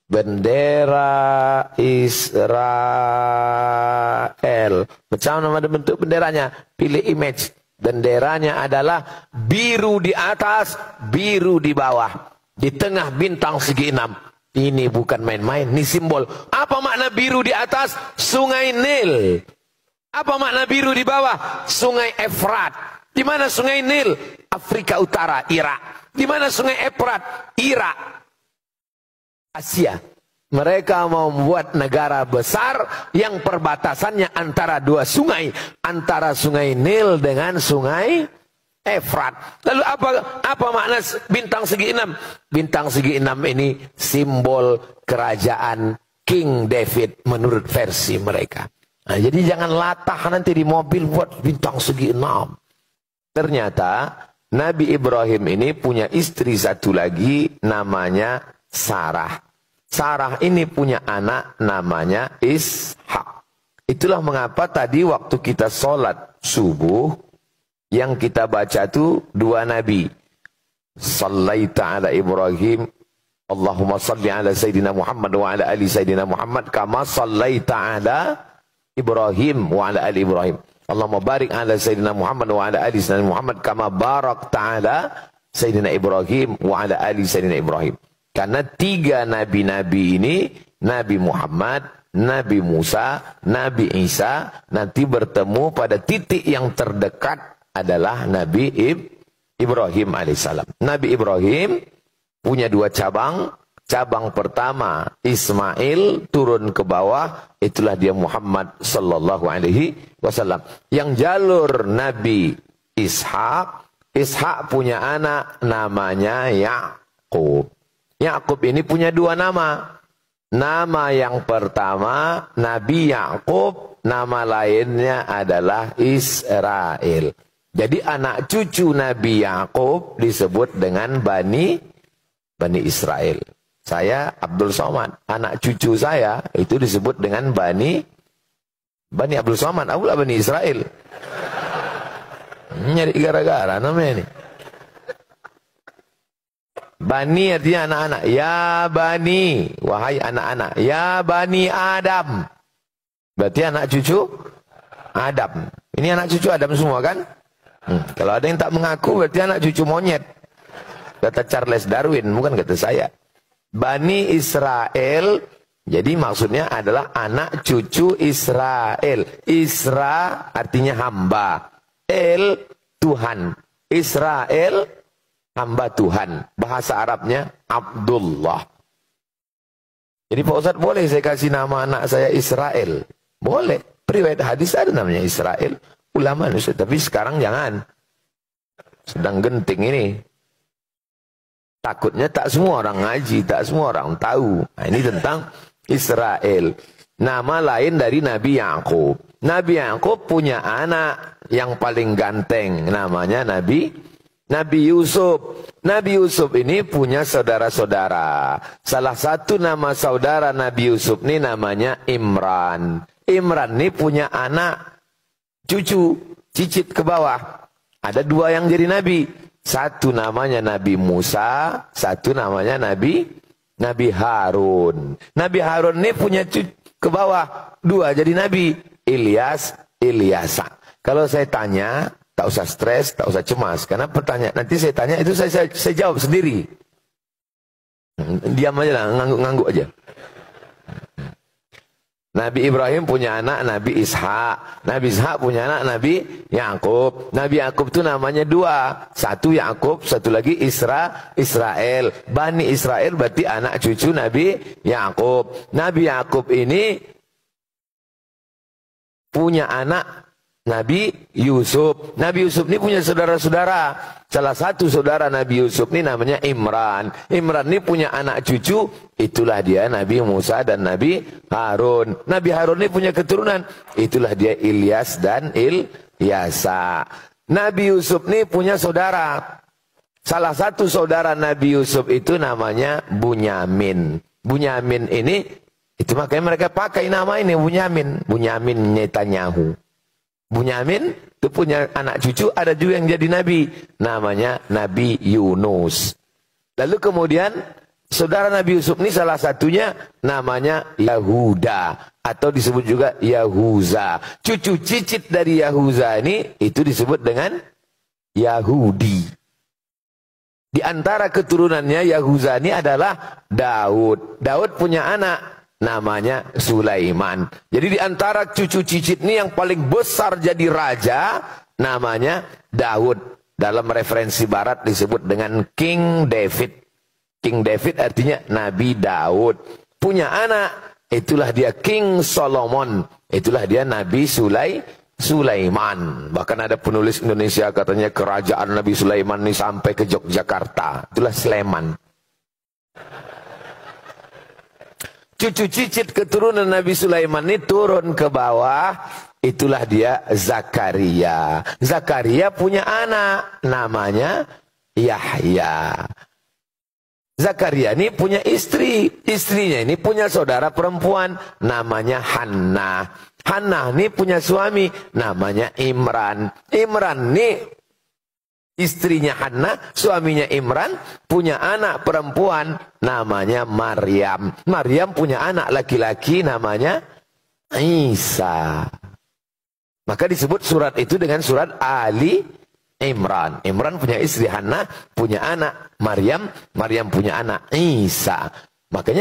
bendera Israel. Macam mana bentuk benderanya? Pilih image. Benderanya adalah biru di atas, biru di bawah. Di tengah bintang segi 6. Ini bukan main-main, ini simbol. Apa makna biru di atas? Sungai Nil. Apa makna biru di bawah? Sungai Efrat. Di mana sungai Nil? Afrika Utara, Irak. Di mana sungai Efrat? Irak. Asia. Mereka mau membuat negara besar yang perbatasannya antara dua sungai. Antara sungai Nil dengan sungai Efrat. Lalu apa makna bintang segi 6? Bintang segi 6 ini simbol kerajaan King David menurut versi mereka. Nah, jadi jangan latah nanti di mobil buat bintang segi 6. Ternyata Nabi Ibrahim ini punya istri satu lagi namanya Sarah. Sarah ini punya anak namanya Ishak. Itulah mengapa tadi waktu kita sholat subuh, yang kita baca itu dua nabi. Sallaita ala Ibrahim, Allahumma salli ala Sayyidina Muhammad wa ala ali Sayyidina Muhammad, kama sallaita ala Ibrahim wa ala ali Ibrahim. Allahumma barik ala Sayyidina Muhammad wa ala ali Sayyidina Muhammad, kama barakta ala Sayyidina Ibrahim wa ala ali Sayyidina Ibrahim. Karena tiga nabi-nabi ini, Nabi Muhammad, Nabi Musa, Nabi Isa, nanti bertemu pada titik yang terdekat adalah Nabi Ibrahim alaihissalam. Nabi Ibrahim punya dua cabang. Cabang pertama Ismail turun ke bawah, itulah dia Muhammad sallallahu alaihi wasallam. Yang jalur Nabi Ishak, Ishak punya anak namanya Yakub. Yakub ini punya dua nama. Nama yang pertama Nabi Yakub, nama lainnya adalah Israel. Jadi anak cucu Nabi Yakub disebut dengan Bani Israel. Saya Abdul Somad, anak cucu saya itu disebut dengan Bani Abdul Somad, akulah Bani Israel. Nyari gara-gara namanya ini. Bani artinya anak-anak. Ya Bani, wahai anak-anak. Ya Bani Adam. Berarti anak cucu Adam. Ini anak cucu Adam semua kan? Kalau ada yang tak mengaku berarti anak cucu monyet. Kata Charles Darwin, bukan kata saya. Bani Israel, jadi maksudnya adalah anak cucu Israel. Isra artinya hamba. El, Tuhan. Israel, hamba Tuhan. Bahasa Arabnya Abdullah. Jadi Pak Ustadz, boleh saya kasih nama anak saya Israel? Boleh. Riwayat hadis ada namanya Israel. Ulama Ustadz. Tapi sekarang jangan. Sedang genting ini. Takutnya tak semua orang ngaji, tak semua orang tahu. Nah, ini tentang Israel. Nama lain dari Nabi Yakub. Nabi Yakub punya anak yang paling ganteng. Namanya Nabi Yusuf. Nabi Yusuf ini punya saudara-saudara. Salah satu nama saudara Nabi Yusuf ini namanya Imran. Imran ini punya anak cucu, cicit ke bawah. Ada dua yang jadi nabi. Satu namanya Nabi Musa, satu namanya Nabi Harun. Nabi Harun ini punya cucu ke bawah. Dua jadi nabi. Ilyasa. Kalau saya tanya, tak usah stres, tak usah cemas. Karena pertanyaan, nanti saya tanya, itu saya jawab sendiri. Diam aja lah, ngangguk-ngangguk aja. Nabi Ibrahim punya anak Nabi Ishak. Nabi Ishak punya anak Nabi Yakub. Nabi Yakub itu namanya dua. Satu Yakub, satu lagi Israel. Bani Israel berarti anak cucu Nabi Yakub. Nabi Yakub ini punya anak Nabi Yusuf. Nabi Yusuf ini punya saudara-saudara. Salah satu saudara Nabi Yusuf ini namanya Imran. Imran ini punya anak cucu. Itulah dia Nabi Musa dan Nabi Harun. Nabi Harun ini punya keturunan. Itulah dia Ilyas dan Ilyasa. Nabi Yusuf ini punya saudara. Salah satu saudara Nabi Yusuf itu namanya Bunyamin. Bunyamin ini, itu makanya mereka pakai nama ini Bunyamin. Bunyamin Netanyahu. Bunyamin itu punya anak cucu, ada juga yang jadi nabi. Namanya Nabi Yunus. Lalu kemudian saudara Nabi Yusuf ini salah satunya namanya Yahuda. Atau disebut juga Yahuza. Cucu cicit dari Yahuza ini itu disebut dengan Yahudi. Di antara keturunannya Yahuza ini adalah Daud. Daud punya anak namanya Sulaiman. Jadi di antara cucu cicit ini yang paling besar jadi raja namanya Daud. Dalam referensi barat disebut dengan King David. King David artinya Nabi Daud. Punya anak, itulah dia King Solomon. Itulah dia Nabi Sulaiman. Bahkan ada penulis Indonesia katanya kerajaan Nabi Sulaiman ini sampai ke Yogyakarta. Itulah Sleman. Cucu cicit keturunan Nabi Sulaiman ini turun ke bawah. Itulah dia Zakaria. Zakaria punya anak namanya Yahya. Zakaria ini punya istri. Istrinya ini punya saudara perempuan namanya Hannah. Hannah ini punya suami namanya Imran. Imran ini istrinya Hannah, suaminya Imran punya anak perempuan namanya Maryam. Maryam punya anak laki-laki namanya Isa. Maka disebut surat itu dengan surat Ali Imran. Imran punya istri Hannah, punya anak Maryam, Maryam punya anak Isa. Makanya